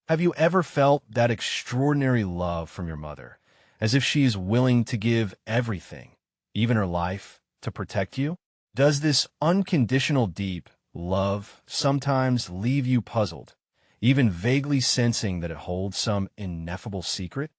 Have you ever felt that extraordinary love from your mother, as if she is willing to give everything, even her life, to protect you? Does this unconditional deep love sometimes leave you puzzled, even vaguely sensing that it holds some ineffable secret?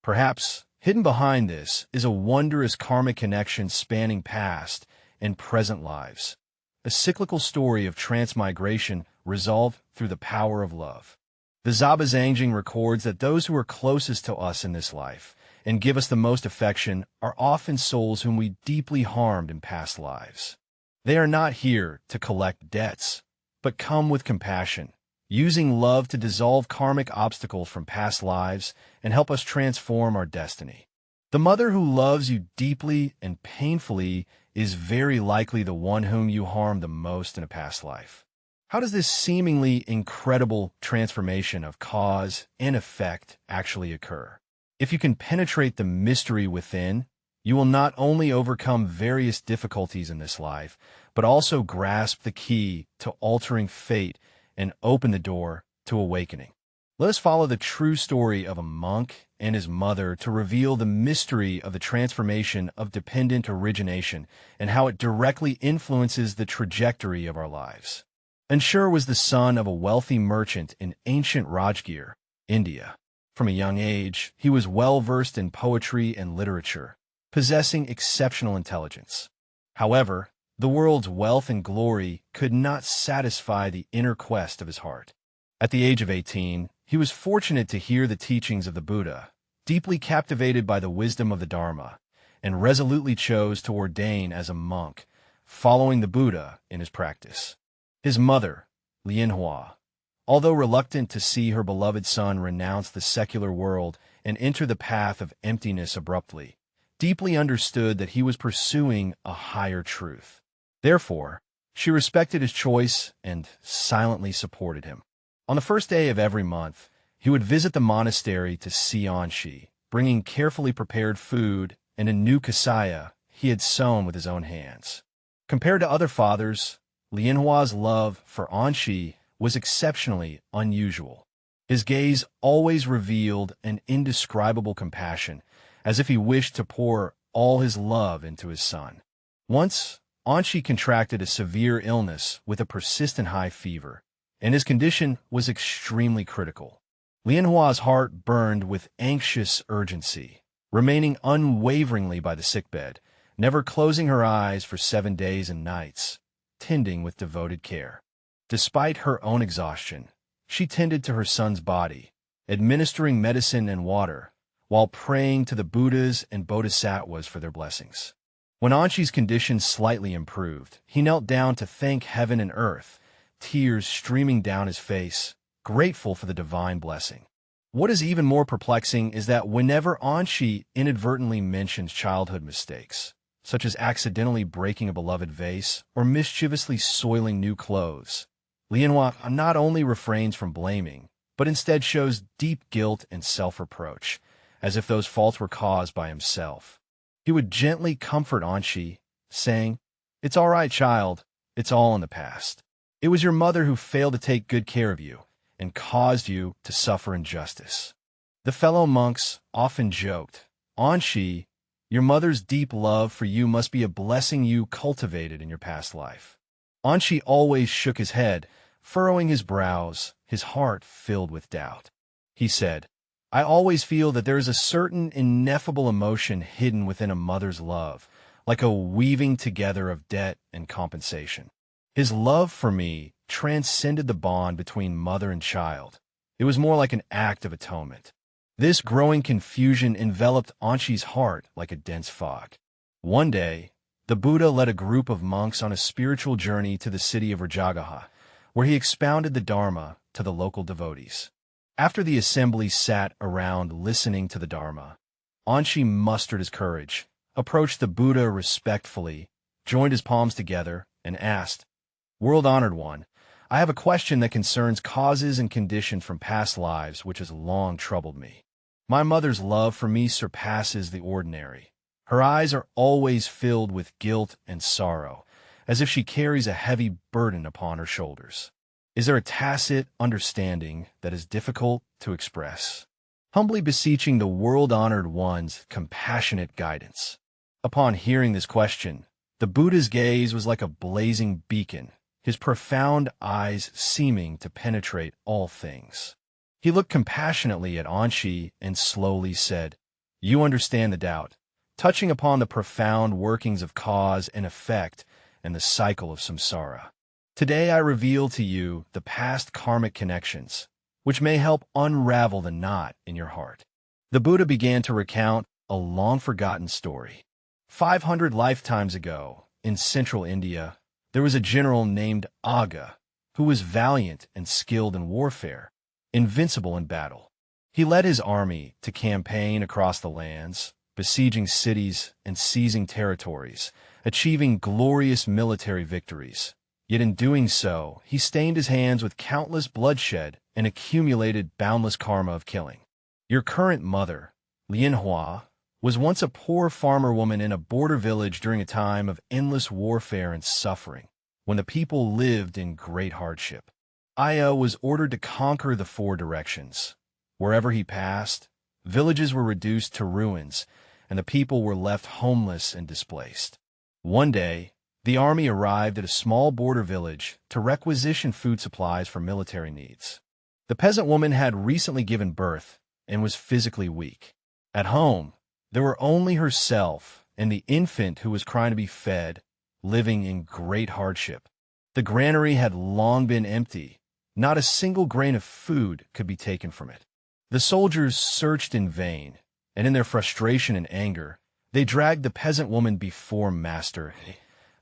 Perhaps hidden behind this is a wondrous karmic connection spanning past and present lives, a cyclical story of transmigration resolved through the power of love. The Zhabaozangjing records that those who are closest to us in this life and give us the most affection are often souls whom we deeply harmed in past lives. They are not here to collect debts, but come with compassion, using love to dissolve karmic obstacles from past lives and help us transform our destiny. The mother who loves you deeply and painfully is very likely the one whom you harmed the most in a past life. How does this seemingly incredible transformation of cause and effect actually occur? If you can penetrate the mystery within, you will not only overcome various difficulties in this life, but also grasp the key to altering fate and open the door to awakening. Let us follow the true story of a monk and his mother to reveal the mystery of the transformation of dependent origination and how it directly influences the trajectory of our lives. Anxi was the son of a wealthy merchant in ancient Rajgir, India. From a young age, he was well-versed in poetry and literature, possessing exceptional intelligence. However, the world's wealth and glory could not satisfy the inner quest of his heart. At the age of 18, he was fortunate to hear the teachings of the Buddha, deeply captivated by the wisdom of the Dharma, and resolutely chose to ordain as a monk, following the Buddha in his practice. His mother, Lianhua, although reluctant to see her beloved son renounce the secular world and enter the path of emptiness abruptly, deeply understood that he was pursuing a higher truth. Therefore, she respected his choice and silently supported him. On the first day of every month, he would visit the monastery to see Anxi, bringing carefully prepared food and a new kasaya he had sewn with his own hands. Compared to other fathers, Lianhua's love for Anxi was exceptionally unusual. His gaze always revealed an indescribable compassion, as if he wished to pour all his love into his son. Once, Anxi contracted a severe illness with a persistent high fever, and his condition was extremely critical. Lianhua's heart burned with anxious urgency, remaining unwaveringly by the sickbed, never closing her eyes for 7 days and nights, tending with devoted care. Despite her own exhaustion, she tended to her son's body, administering medicine and water, while praying to the Buddhas and Bodhisattvas for their blessings. When Anxi's condition slightly improved, he knelt down to thank heaven and earth, tears streaming down his face, grateful for the divine blessing. What is even more perplexing is that whenever Anxi inadvertently mentions childhood mistakes, such as accidentally breaking a beloved vase or mischievously soiling new clothes, Lianhua not only refrains from blaming, but instead shows deep guilt and self-reproach, as if those faults were caused by himself. He would gently comfort Anxi, saying, "It's all right, child. It's all in the past. It was your mother who failed to take good care of you and caused you to suffer injustice." The fellow monks often joked, "Anxi, your mother's deep love for you must be a blessing you cultivated in your past life." Anxi always shook his head, furrowing his brows, his heart filled with doubt. He said, "I always feel that there is a certain ineffable emotion hidden within a mother's love, like a weaving together of debt and compensation. His love for me transcended the bond between mother and child. It was more like an act of atonement." This growing confusion enveloped Anxi's heart like a dense fog. One day, the Buddha led a group of monks on a spiritual journey to the city of Rajagaha, where he expounded the Dharma to the local devotees. After the assembly sat around listening to the Dharma, Anxi mustered his courage, approached the Buddha respectfully, joined his palms together, and asked, "World-honored one, I have a question that concerns causes and conditions from past lives which has long troubled me. My mother's love for me surpasses the ordinary. Her eyes are always filled with guilt and sorrow, as if she carries a heavy burden upon her shoulders. Is there a tacit understanding that is difficult to express? Humbly beseeching the world-honored one's compassionate guidance. Upon hearing this question, the Buddha's gaze was like a blazing beacon, his profound eyes seeming to penetrate all things. He looked compassionately at Anxi and slowly said, "You understand the doubt, touching upon the profound workings of cause and effect and the cycle of samsara. Today I reveal to you the past karmic connections, which may help unravel the knot in your heart." The Buddha began to recount a long-forgotten story. 500 lifetimes ago, in central India, there was a general named Aga, who was valiant and skilled in warfare, invincible in battle. He led his army to campaign across the lands, besieging cities and seizing territories, achieving glorious military victories. Yet in doing so, he stained his hands with countless bloodshed and accumulated boundless karma of killing. Your current mother, Lianhua, was once a poor farmer woman in a border village during a time of endless warfare and suffering, when the people lived in great hardship. Aya was ordered to conquer the four directions. Wherever he passed, villages were reduced to ruins, and the people were left homeless and displaced. One day, the army arrived at a small border village to requisition food supplies for military needs. The peasant woman had recently given birth and was physically weak. At home, there were only herself and the infant who was crying to be fed, living in great hardship. The granary had long been empty. Not a single grain of food could be taken from it. The soldiers searched in vain, and in their frustration and anger, they dragged the peasant woman before Master,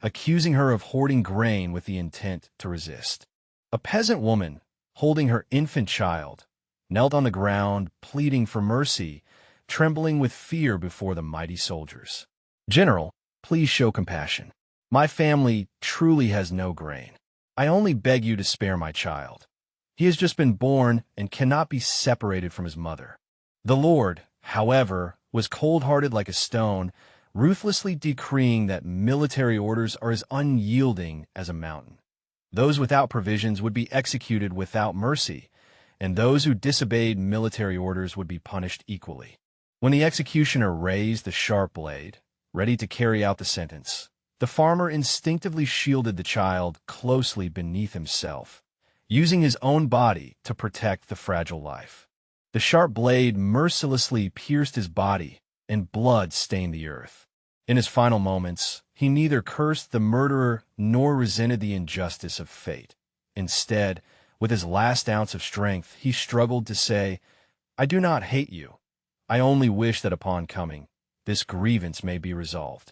accusing her of hoarding grain with the intent to resist. A peasant woman, holding her infant child, knelt on the ground, pleading for mercy, trembling with fear before the mighty soldiers. "General, please show compassion. My family truly has no grain. I only beg you to spare my child. He has just been born and cannot be separated from his mother." The Lord, however, was cold-hearted like a stone, ruthlessly decreeing that military orders are as unyielding as a mountain. Those without provisions would be executed without mercy, and those who disobeyed military orders would be punished equally. When the executioner raised the sharp blade, ready to carry out the sentence, the farmer instinctively shielded the child closely beneath himself, using his own body to protect the fragile life. The sharp blade mercilessly pierced his body, and blood stained the earth. In his final moments, he neither cursed the murderer nor resented the injustice of fate. Instead, with his last ounce of strength, he struggled to say, "I do not hate you. I only wish that upon coming, this grievance may be resolved.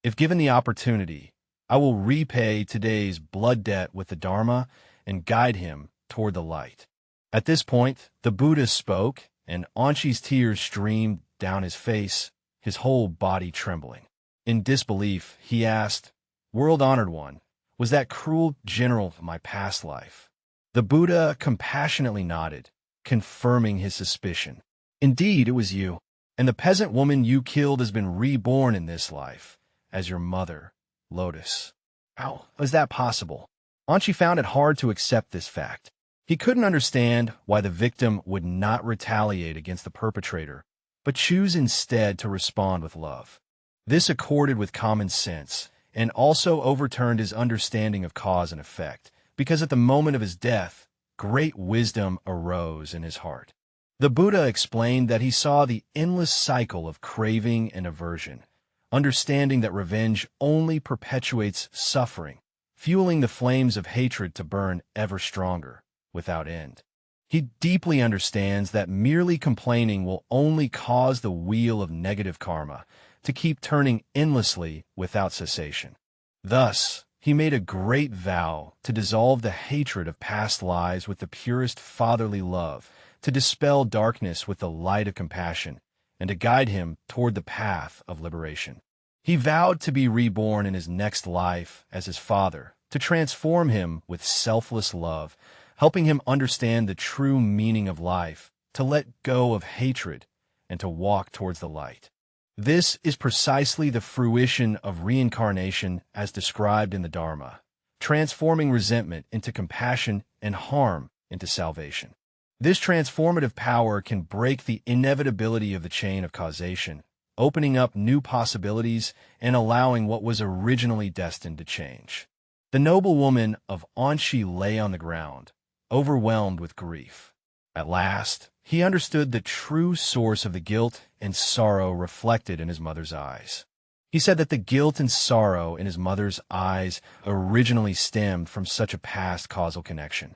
If given the opportunity, I will repay today's blood debt with the Dharma and guide him toward the light." At this point, the Buddha spoke, and Anxi's tears streamed down his face, his whole body trembling. In disbelief, he asked, "World-honored one, was that cruel general my past life?" The Buddha compassionately nodded, confirming his suspicion. "Indeed, it was you, and the peasant woman you killed has been reborn in this life, as your mother, Lotus." How was that possible? Anxi found it hard to accept this fact. He couldn't understand why the victim would not retaliate against the perpetrator, but choose instead to respond with love. This accorded with common sense, and also overturned his understanding of cause and effect, because at the moment of his death, great wisdom arose in his heart. The Buddha explained that he saw the endless cycle of craving and aversion, understanding that revenge only perpetuates suffering, fueling the flames of hatred to burn ever stronger, without end. He deeply understands that merely complaining will only cause the wheel of negative karma to keep turning endlessly without cessation. Thus, he made a great vow to dissolve the hatred of past lives with the purest fatherly love, to dispel darkness with the light of compassion, and to guide him toward the path of liberation. He vowed to be reborn in his next life as his father, to transform him with selfless love, helping him understand the true meaning of life, to let go of hatred, and to walk towards the light. This is precisely the fruition of reincarnation as described in the Dharma, transforming resentment into compassion and harm into salvation. This transformative power can break the inevitability of the chain of causation, opening up new possibilities and allowing what was originally destined to change. The noble woman of Anxi lay on the ground, overwhelmed with grief. At last, he understood the true source of the guilt and sorrow reflected in his mother's eyes. He said that the guilt and sorrow in his mother's eyes originally stemmed from such a past causal connection.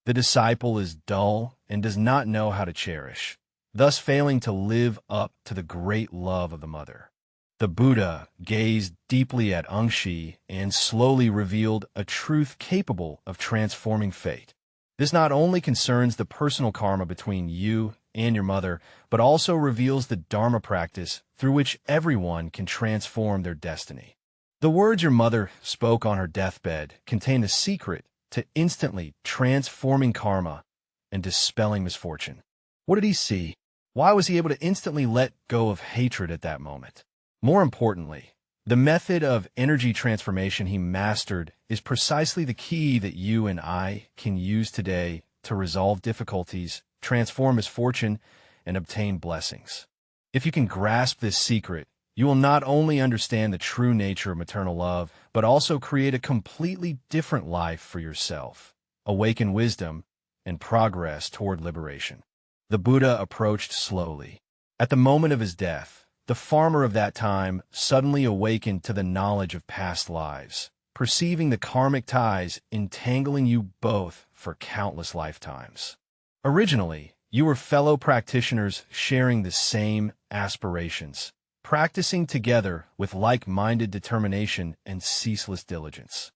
The disciple is dull and does not know how to cherish, thus failing to live up to the great love of the mother. The Buddha gazed deeply at Anxi and slowly revealed a truth capable of transforming fate. This not only concerns the personal karma between you and your mother, but also reveals the Dharma practice through which everyone can transform their destiny. The words your mother spoke on her deathbed contain a secret to instantly transforming karma and dispelling misfortune. What did he see? Why was he able to instantly let go of hatred at that moment? More importantly, the method of energy transformation he mastered is precisely the key that you and I can use today to resolve difficulties, transform misfortune, and obtain blessings. If you can grasp this secret, you will not only understand the true nature of maternal love, but also create a completely different life for yourself, awaken wisdom, and progress toward liberation. The Buddha approached slowly. At the moment of his death, the farmer of that time suddenly awakened to the knowledge of past lives, perceiving the karmic ties entangling you both for countless lifetimes. Originally, you were fellow practitioners sharing the same aspirations, practicing together with like-minded determination and ceaseless diligence.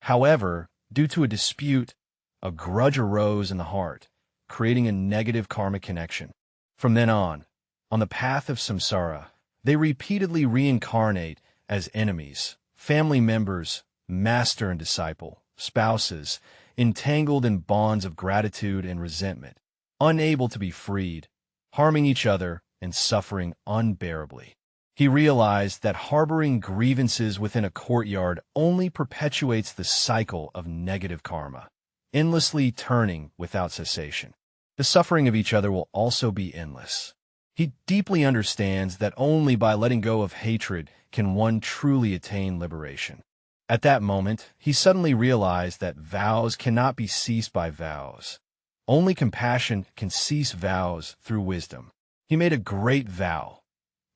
However, due to a dispute, a grudge arose in the heart, creating a negative karmic connection. From then on the path of samsara, they repeatedly reincarnate as enemies, family members, master and disciple, spouses, entangled in bonds of gratitude and resentment, unable to be freed, harming each other and suffering unbearably. He realized that harboring grievances within a courtyard only perpetuates the cycle of negative karma, endlessly turning without cessation. The suffering of each other will also be endless. He deeply understands that only by letting go of hatred can one truly attain liberation. At that moment, he suddenly realized that vows cannot be ceased by vows. Only compassion can cease vows through wisdom. He made a great vow.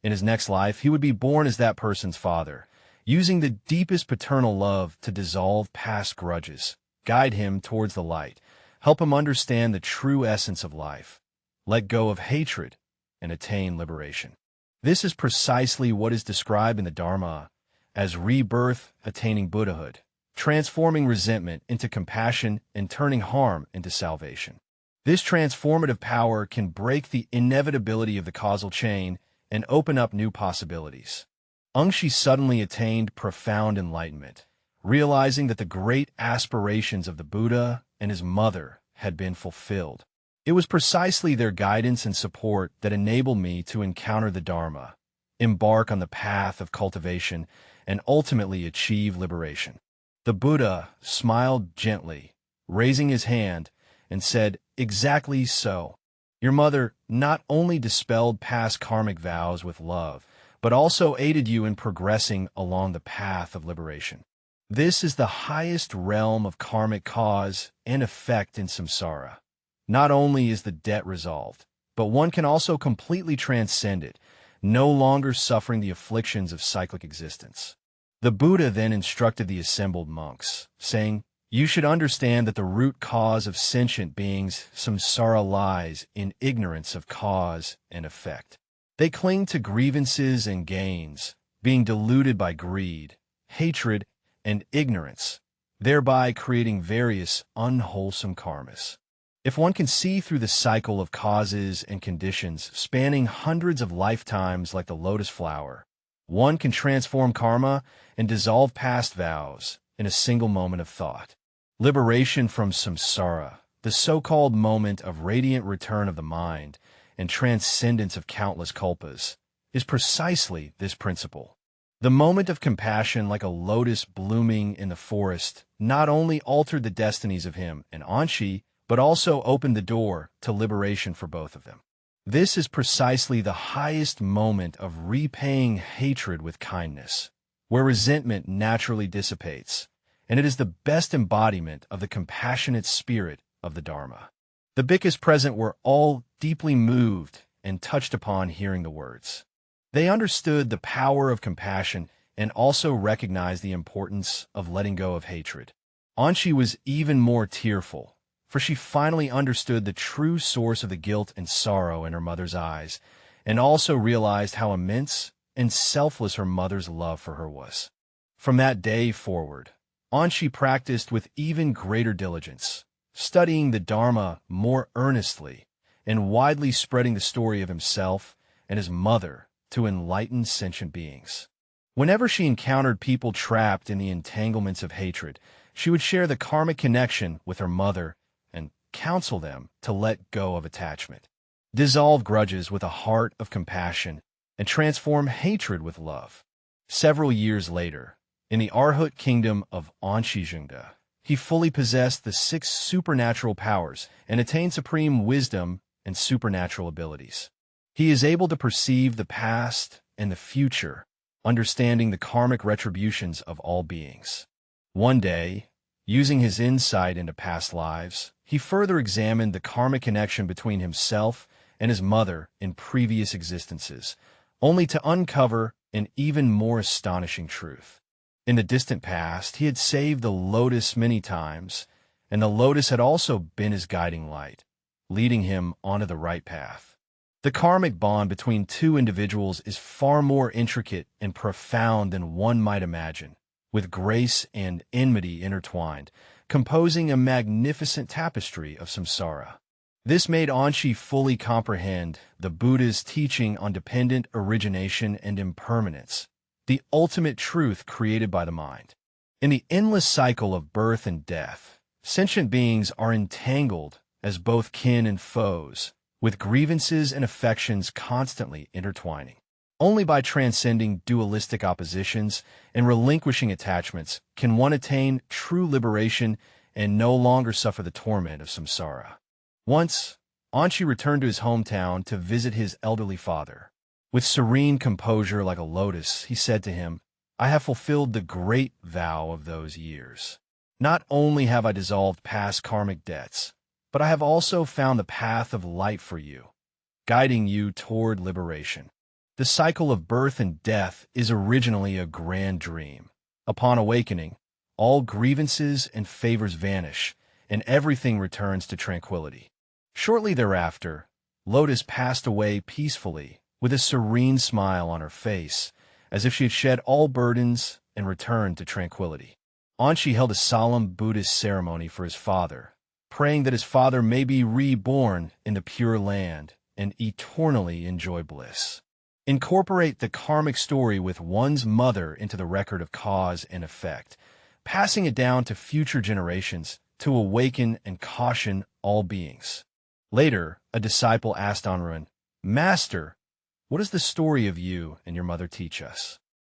In his next life, he would be born as that person's father, using the deepest paternal love to dissolve past grudges, guide him towards the light, help him understand the true essence of life, let go of hatred, and attain liberation. This is precisely what is described in the Dharma as rebirth attaining Buddhahood, transforming resentment into compassion and turning harm into salvation. This transformative power can break the inevitability of the causal chain and open up new possibilities. Anxi suddenly attained profound enlightenment, realizing that the great aspirations of the Buddha and his mother had been fulfilled. It was precisely their guidance and support that enabled me to encounter the Dharma, embark on the path of cultivation, and ultimately achieve liberation. The Buddha smiled gently, raising his hand, and said, "Exactly so. Your mother not only dispelled past karmic vows with love, but also aided you in progressing along the path of liberation. This is the highest realm of karmic cause and effect in samsara. Not only is the debt resolved, but one can also completely transcend it, no longer suffering the afflictions of cyclic existence." The Buddha then instructed the assembled monks, saying, "You should understand that the root cause of sentient beings, samsara, lies in ignorance of cause and effect. They cling to grievances and gains, being deluded by greed, hatred, and ignorance, thereby creating various unwholesome karmas. If one can see through the cycle of causes and conditions spanning hundreds of lifetimes like the lotus flower, one can transform karma and dissolve past vows in a single moment of thought. Liberation from samsara, the so-called moment of radiant return of the mind and transcendence of countless kulpas, is precisely this principle. The moment of compassion, like a lotus blooming in the forest, not only altered the destinies of him and Anxi, but also opened the door to liberation for both of them. This is precisely the highest moment of repaying hatred with kindness, where resentment naturally dissipates, and it is the best embodiment of the compassionate spirit of the Dharma. The bhikkhus present were all deeply moved and touched upon hearing the words. They understood the power of compassion and also recognized the importance of letting go of hatred. Anxi was even more tearful, for she finally understood the true source of the guilt and sorrow in her mother's eyes, and also realized how immense and selfless her mother's love for her was. From that day forward, Anxi practiced with even greater diligence, studying the Dharma more earnestly and widely spreading the story of himself and his mother to enlightened sentient beings. Whenever she encountered people trapped in the entanglements of hatred, she would share the karmic connection with her mother and counsel them to let go of attachment, dissolve grudges with a heart of compassion, and transform hatred with love. Several years later, in the Arhat kingdom of Anxi, he fully possessed the 6 supernatural powers and attained supreme wisdom and supernatural abilities. He is able to perceive the past and the future, understanding the karmic retributions of all beings. One day, using his insight into past lives, he further examined the karmic connection between himself and his mother in previous existences, only to uncover an even more astonishing truth. In the distant past, he had saved the lotus many times, and the lotus had also been his guiding light, leading him onto the right path. The karmic bond between two individuals is far more intricate and profound than one might imagine, with grace and enmity intertwined, composing a magnificent tapestry of samsara. This made Anxi fully comprehend the Buddha's teaching on dependent origination and impermanence, the ultimate truth created by the mind. In the endless cycle of birth and death, sentient beings are entangled as both kin and foes, with grievances and affections constantly intertwining. Only by transcending dualistic oppositions and relinquishing attachments can one attain true liberation and no longer suffer the torment of samsara. Once, Anxi returned to his hometown to visit his elderly father. With serene composure like a lotus, he said to him, "I have fulfilled the great vow of those years. Not only have I dissolved past karmic debts, but I have also found the path of light for you, guiding you toward liberation. The cycle of birth and death is originally a grand dream. Upon awakening, all grievances and favors vanish, and everything returns to tranquility." Shortly thereafter, Lotus passed away peacefully, with a serene smile on her face, as if she had shed all burdens and returned to tranquility. Anxi held a solemn Buddhist ceremony for his father, praying that his father may be reborn in the Pure Land and eternally enjoy bliss. Incorporate the karmic story with one's mother into the record of cause and effect, passing it down to future generations to awaken and caution all beings. Later, a disciple asked Anurun, "Master, what does the story of you and your mother teach us?"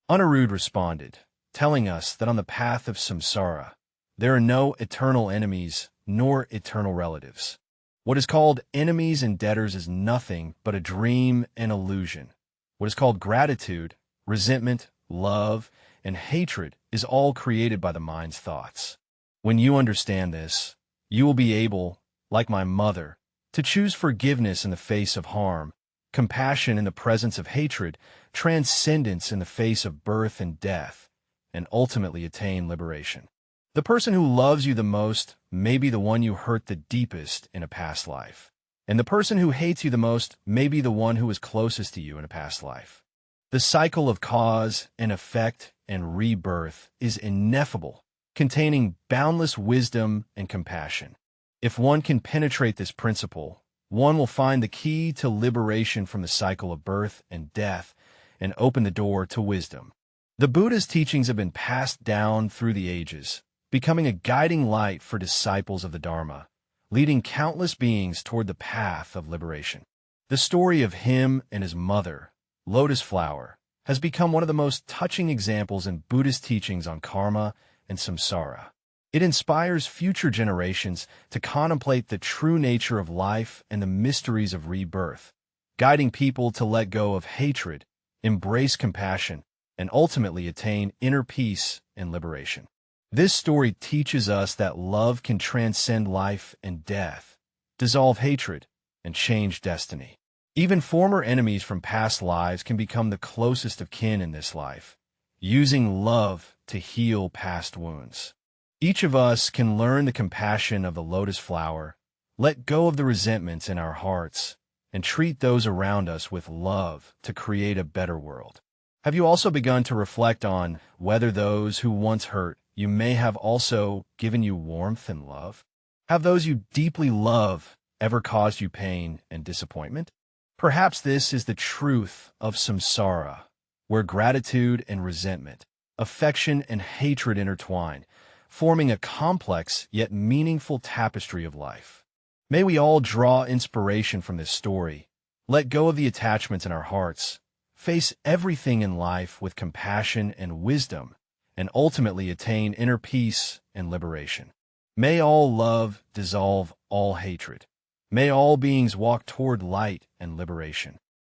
Anirudh responded, telling us that on the path of samsara, there are no eternal enemies nor eternal relatives. What is called enemies and debtors is nothing but a dream and illusion. What is called gratitude, resentment, love, and hatred is all created by the mind's thoughts. When you understand this, you will be able, like my mother, to choose forgiveness in the face of harm, compassion in the presence of hatred, transcendence in the face of birth and death, and ultimately attain liberation. The person who loves you the most may be the one you hurt the deepest in a past life, and the person who hates you the most may be the one who was closest to you in a past life. The cycle of cause and effect and rebirth is ineffable, containing boundless wisdom and compassion. If one can penetrate this principle, one will find the key to liberation from the cycle of birth and death and open the door to wisdom. The Buddha's teachings have been passed down through the ages, becoming a guiding light for disciples of the Dharma, leading countless beings toward the path of liberation. The story of him and his mother, Lotus Flower, has become one of the most touching examples in Buddhist teachings on karma and samsara. It inspires future generations to contemplate the true nature of life and the mysteries of rebirth, guiding people to let go of hatred, embrace compassion, and ultimately attain inner peace and liberation. This story teaches us that love can transcend life and death, dissolve hatred, and change destiny. Even former enemies from past lives can become the closest of kin in this life, using love to heal past wounds. Each of us can learn the compassion of the lotus flower, let go of the resentments in our hearts, and treat those around us with love to create a better world. Have you also begun to reflect on whether those who once hurt you may have also given you warmth and love? Have those you deeply love ever caused you pain and disappointment? Perhaps this is the truth of samsara, where gratitude and resentment, affection and hatred intertwine, forming a complex yet meaningful tapestry of life. May we all draw inspiration from this story, let go of the attachments in our hearts, face everything in life with compassion and wisdom, and ultimately attain inner peace and liberation. May all love dissolve all hatred. May all beings walk toward light and liberation.